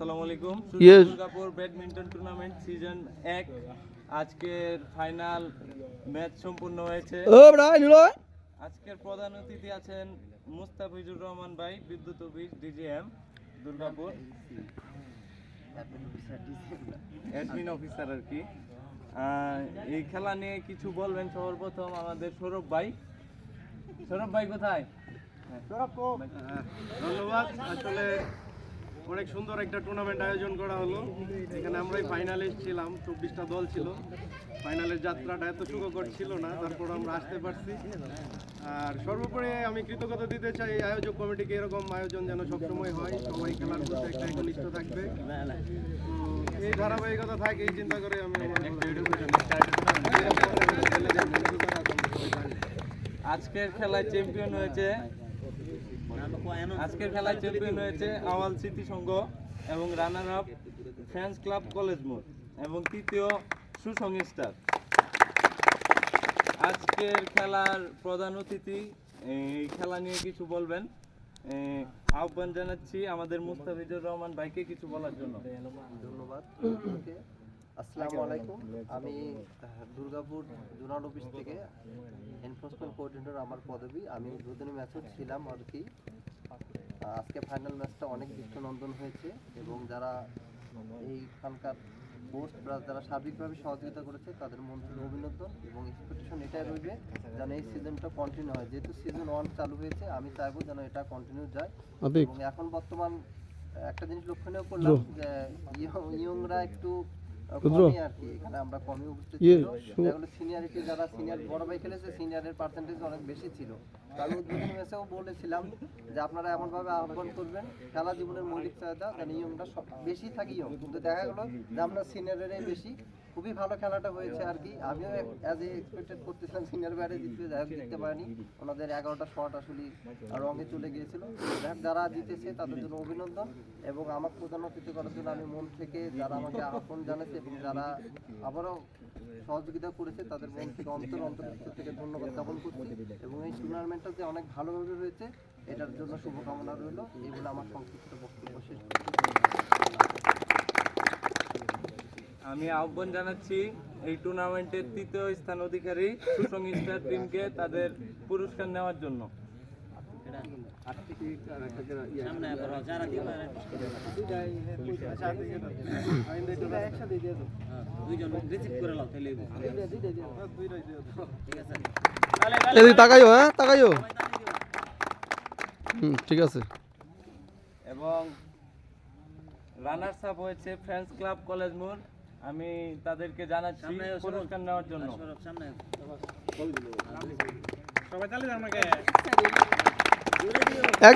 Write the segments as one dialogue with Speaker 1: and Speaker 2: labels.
Speaker 1: আসসালামু আলাইকুম। Durgapur badminton tournament season 1 আজকের ফাইনাল ম্যাচ সম্পূর্ণ হয়েছে। আজকের প্রধান অতিথি আছেন মুস্তাফিজুর রহমান ভাই, বিদ্যুৎ office DGM Durgapur, admin officer আর কি। এই খেলা নিয়ে কিছু বলবেন সর্বপ্রথম আমাদের সৌরভ ভাই। সৌরভ ভাই কোথায়?
Speaker 2: ধন্যবাদ। আসলে অনেক সুন্দর একটা টুর্নামেন্ট আয়োজন করা হলো। এখানে আমরাই ফাইনালিস্ট ছিলাম, 24টা দল ছিল। ফাইনালের যাত্রাটা এত সুখকর ছিল না, তারপর আমরা আসতে পারছি। আর সর্বোপরি আমি কৃতজ্ঞতা দিতে চাই আয়োজক কমিটিকে, এরকম আয়োজন যেন সবসময় হয়, সবাই খেলার প্রতি একটা একনিষ্ঠ থাকবে। এই ধারাবাহিকতা থাকে এই চিন্তা করে আমি
Speaker 1: আজকের খেলায় চ্যাম্পিয়ন হয়েছে আওয়াল স্মৃতি সংঘ এবং runner up friends club college মোড় এবং তৃতীয় সুসংস্থার। আজকের খেলার প্রধান অতিথি এই খেলা নিয়ে কিছু বলবেন। আহ্বান জানাচ্ছি আমাদের মুস্তাফিজুর রহমান ভাইকে কিছু বলার জন্য।
Speaker 3: ধন্যবাদ। আসসালামু আলাইকুম। আমি দুর্গাপুর জোনাল অফিস থেকে এনফোর্সমেন্ট কোঅর্ডিনেটর আমার পদবি। আমি উদ্বোধনী ম্যাচও ছিলাম আর কি। আজকে ফাইনাল ম্যাচটা অনেক দৃষ্টনন্দন হয়েছে এবং যারা এইখানকার পোস্ট যারা সার্বিকভাবে সহযোগিতা করেছে তাদের মন থেকে অভিনন্দন এবং এক্সপেকটেশন এটাই রইবে যেন এই সিজনটা কন্টিনিউ হয়। যেহেতু সিজন 1 চালু হয়েছে, আমি চাইবো যেন এটা কন্টিনিউ যায়। এবং এখন বর্তমান একটা জিনিস লক্ষণীয় করলাম যে ইয়ংরা একটু কমই আর কি, এখানে আমরা কমই উপস্থিত ছিল। যেগুলো সিনিয়রিটি, যারা সিনিয়র বড় ভাই খেলেছে, সিনিয়রের পার্সেন্টেজ অনেক বেশি ছিল। আমি উদ্বোধনী ম্যাচেও বলেছিলাম যে আপনারা এমনভাবে আহ্বান করবেন, খেলা জীবনের মৌলিক চাহিদা যেন ইয়ংরা বেশি থাকি ইয়ং, কিন্তু দেখা গেলো যে আমরা সিনিয়রেরই বেশি। খুবই ভালো খেলাটা হয়েছে আর কি। আমিও অ্যাজ এ এক্সপেক্টেড করতেছিলাম সিনিয়র ব্যাটে জিতবে, যাই হোক জিততে পারেনি। ওনাদের 11টা শট আসলে রঙে চলে গিয়েছিল। যারা জিতেছে তাদের জন্য অভিনন্দন এবং আমার প্রধান অতিথি করার জন্য আমি মন থেকে যারা আমাকে আহ্বান জানাচ্ছে এবং যারা আবারও সহযোগিতা করেছে তাদের মন থেকে অন্তর্ভুক্ত থেকে ধন্যবাদ জ্ঞাপন করছি। এবং এই টুর্নামেন্টটা যে অনেক ভালোভাবে হয়েছে এটার জন্য শুভকামনা রইল। এইগুলো আমার সংক্ষিপ্ত বক্তব্য শেষ করছি।
Speaker 1: আমি আহ্বান জানাচ্ছি এই টুর্নামেন্টের তৃতীয় স্থান অধিকারী সুসংস্থার টিমকে তাদের পুরস্কার নেওয়ার জন্য।
Speaker 4: তাকাইও, হ্যাঁ তাকাইও, ঠিক আছে।
Speaker 1: এবং রানার্স আপ হয়েছে ফ্রেন্ডস ক্লাব কলেজ মোড়। আমি তাদেরকে জানাচ্ছি পুরস্কার নেওয়ার জন্য।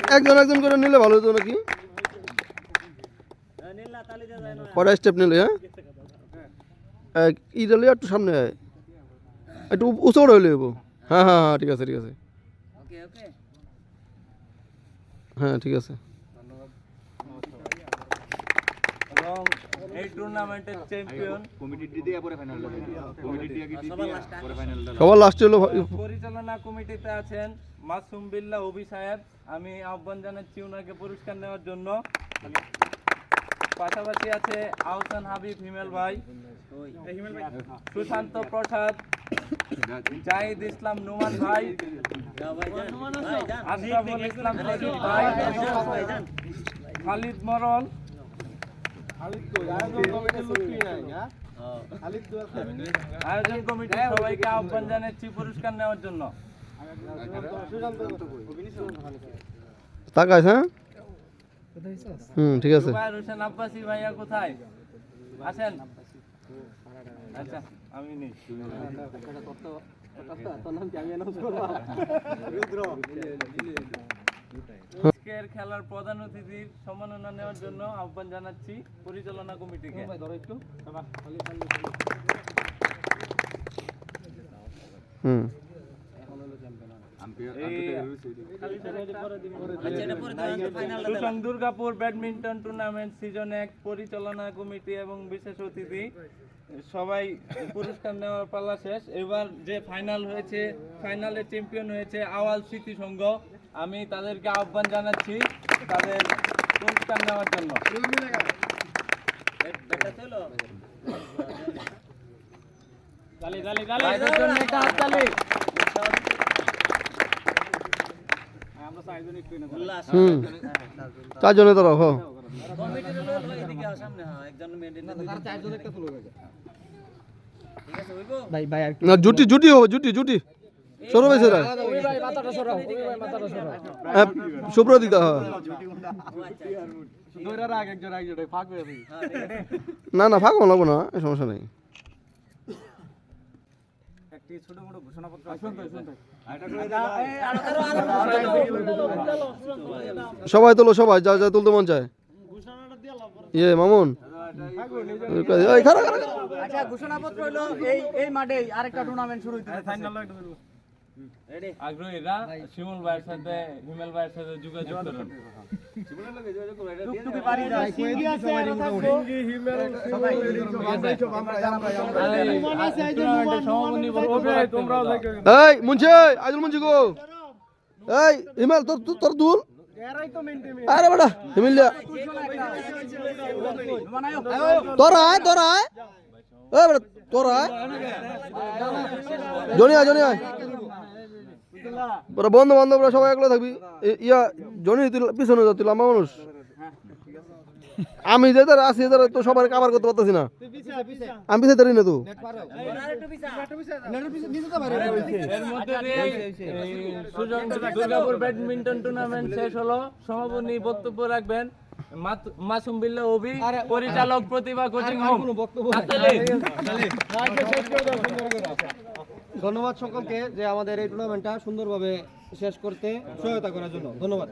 Speaker 4: একজন করে নিলে ভালো হতো নাকি? কটা স্টেপ নিলে? হ্যাঁ ইডালে একটু সামনে আয়, একটু উঁচু হইলে হইব। হ্যাঁ হ্যাঁ হ্যাঁ ঠিক আছে ঠিক আছে, হ্যাঁ ঠিক আছে।
Speaker 1: এবং এই টুর্নামেন্টের চ্যাম্পিয়ন
Speaker 4: সবার লাস্টে হলো
Speaker 1: পরিচালনা কমিটিতে আছেন মাসুম বিল্লাহ অভি সাহেব। আমি আহ্বান জানাচ্ছি ওনাকে পুরস্কার নেওয়ার জন্য। পাশাপাশি আছে আহসান হাবিব হিমেল ভাই, সুশান্ত প্রসাদ, জাহিদ ইসলাম নুমান ভাই, আশরাফুল ইসলাম সজীব ভাই, খালিদ মরল, আয়োজন কমিটির সবাইকে আহ্বান জানাচ্ছি পুরস্কার নেওয়ার জন্য।
Speaker 4: তাকাইস, হ্যাঁ ঠিক আছে।
Speaker 1: হোসেন আব্বাসী ভাইয়া কোথায় আছেন? আচ্ছা আমি নেই। আজকের খেলার প্রধান অতিথির সম্মাননা নেওয়ার জন্য আহ্বান জানাচ্ছি পরিচালনা কমিটিকে। দুর্গাপুর ব্যাডমিন্টন টুর্নামেন্ট সিজন 1 পরিচালনা কমিটি এবং বিশেষ অতিথি সবাই পুরস্কার নেওয়ার পালা শেষ। এবার যে ফাইনাল হয়েছে, ফাইনালে চ্যাম্পিয়ন হয়েছে আওয়াল স্মৃতি সংঘ। আমি তাদেরকে আহ্বান জানাচ্ছি তাদের পুরস্কার নেওয়ার জন্য। ভাইদের জন্য একটা হাততালি।
Speaker 4: হুম 4 জনে তো রাখো না জুটি জুটি হবে জুটি জুটি সরো ভাই সেটা সুপ্রদিতা হ্যাঁ না না ফাঁক লাগবো না সমস্যা নেই সবাই তোলো সবাই যা যা তুলতে মন চায় ইয়ে মামুন এই খারা খারা
Speaker 5: আচ্ছা ঘোষণাপত্র হলো এই মাঠে আরেকটা টুর্নামেন্ট শুরু হইতেছে ফাইনাল
Speaker 1: আগ্রহীরা শিমুল ভাইয়ের সাথে হিমেল ভাইয়ের সাথে যোগাযোগ করুন।
Speaker 5: টুকটুকি বাড়ি যায় সিঙ্গি আছে আর থাকবো হিমেল সবাই
Speaker 4: এই মুন্সি আজল মুন্সি গো এই হিমেল তোর তোর দুল আরে বেটা হিমেল তোরা আয় এই বেটা তোরা আয় জনি আয় ওরা বন্ধু বান্ধবরা সবাই একলা থাকবি ইয়া জনি তুই পিছনে যা তুই লম্বা মানুষ আমি যে তার আসি তার তো সবার কাভার করতে পারতেছি না আমি পিছিয়ে তারি না তো
Speaker 1: এর মধ্যে সুজন দুর্গাপুর ব্যাডমিন্টন টুর্নামেন্ট শেষ হলো। সমাপনী বক্তব্য রাখবেন মাসুম বিল্লাহ ওবি, পরিচালক প্রতিভা কোচিং হোম।
Speaker 6: ধন্যবাদ সকলকে যে আমাদের এই টুর্নামেন্টটা সুন্দরভাবে শেষ করতে সহায়তা করার জন্য ধন্যবাদ।